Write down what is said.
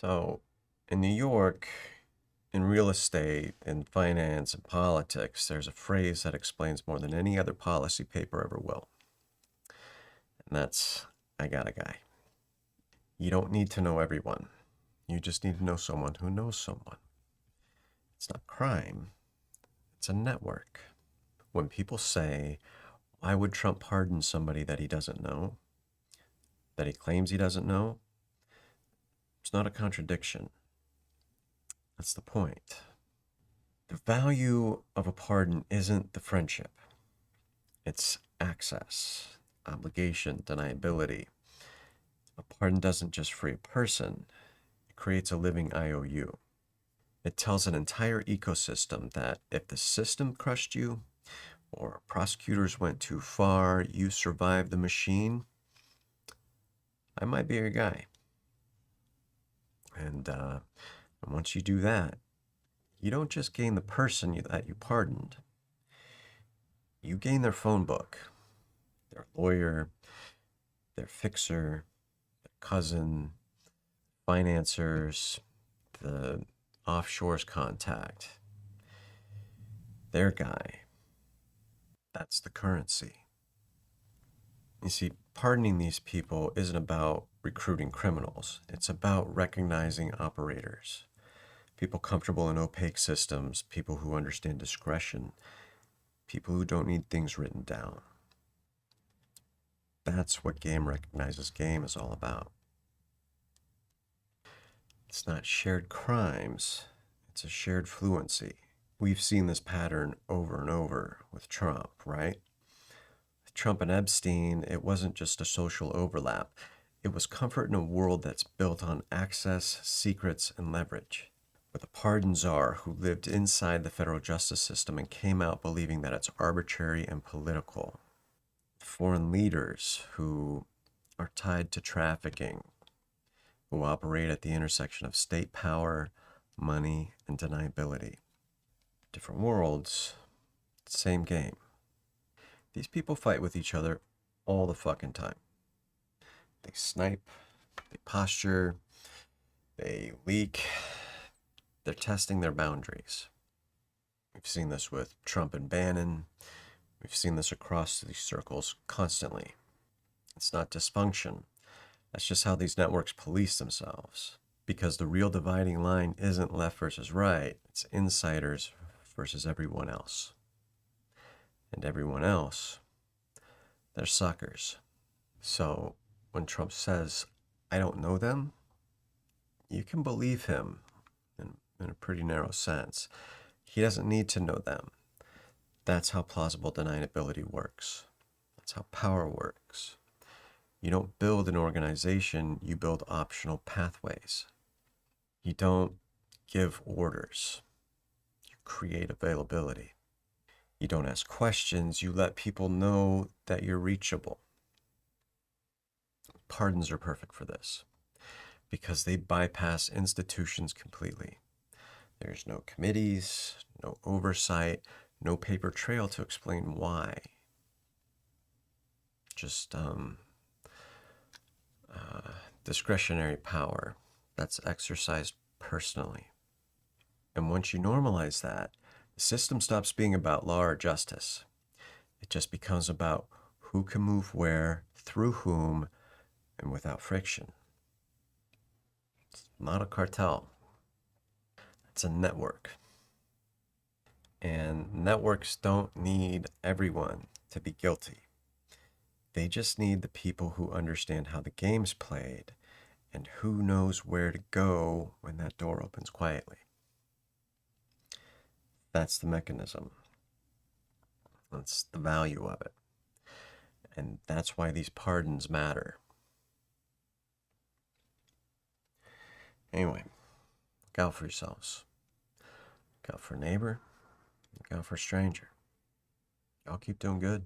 So, in New York, in real estate, in finance, and politics, there's a phrase that explains more than any other policy paper ever will. And that's, I got a guy. You don't need to know everyone. You just need to know someone who knows someone. It's not crime, it's a network. When people say, why would Trump pardon somebody that he doesn't know, that he claims he doesn't know? It's not a contradiction. That's the point. The value of a pardon isn't the friendship, it's access, obligation, deniability. A pardon doesn't just free a person, it creates a living IOU. It tells an entire ecosystem that if the system crushed you, or prosecutors went too far, you survived the machine, I might be your guy. And once you do that, you don't just gain the person that you pardoned, you gain their phone book, their lawyer, their fixer, their cousin, financiers, the offshore's contact, their guy. That's the currency. You see, pardoning these people isn't about recruiting criminals. It's about recognizing operators, people comfortable in opaque systems, people who understand discretion, people who don't need things written down. That's what Game Recognizes Game is all about. It's not shared crimes, it's a shared fluency. We've seen this pattern over and over with Trump, right? With Trump and Epstein, it wasn't just a social overlap. It was comfort in a world that's built on access, secrets, and leverage. With a pardon czar who lived inside the federal justice system and came out believing that it's arbitrary and political. Foreign leaders who are tied to trafficking, who operate at the intersection of state power, money, and deniability. Different worlds, same game. These people fight with each other all the fucking time. They snipe, they posture, they leak, they're testing their boundaries. We've seen this with Trump and Bannon. We've seen this across these circles constantly. It's not dysfunction. That's just how these networks police themselves. Because the real dividing line isn't left versus right. It's insiders versus everyone else. And everyone else, they're suckers. So when Trump says, I don't know them, you can believe him in a pretty narrow sense. He doesn't need to know them. That's how plausible deniability works. That's how power works. You don't build an organization, you build optional pathways. You don't give orders, you create availability. You don't ask questions, you let people know that you're reachable. Pardons are perfect for this because they bypass institutions completely. There's no committees, no oversight, no paper trail to explain why. Just discretionary power that's exercised personally. And once you normalize that, the system stops being about law or justice. It just becomes about who can move where, through whom, and without friction. It's not a cartel. It's a network. And networks don't need everyone to be guilty. They just need the people who understand how the game's played and who knows where to go when that door opens quietly. That's the mechanism. That's the value of it. And that's why these pardons matter. Anyway, look out for yourselves. Look out for a neighbor. Look out for a stranger. Y'all keep doing good.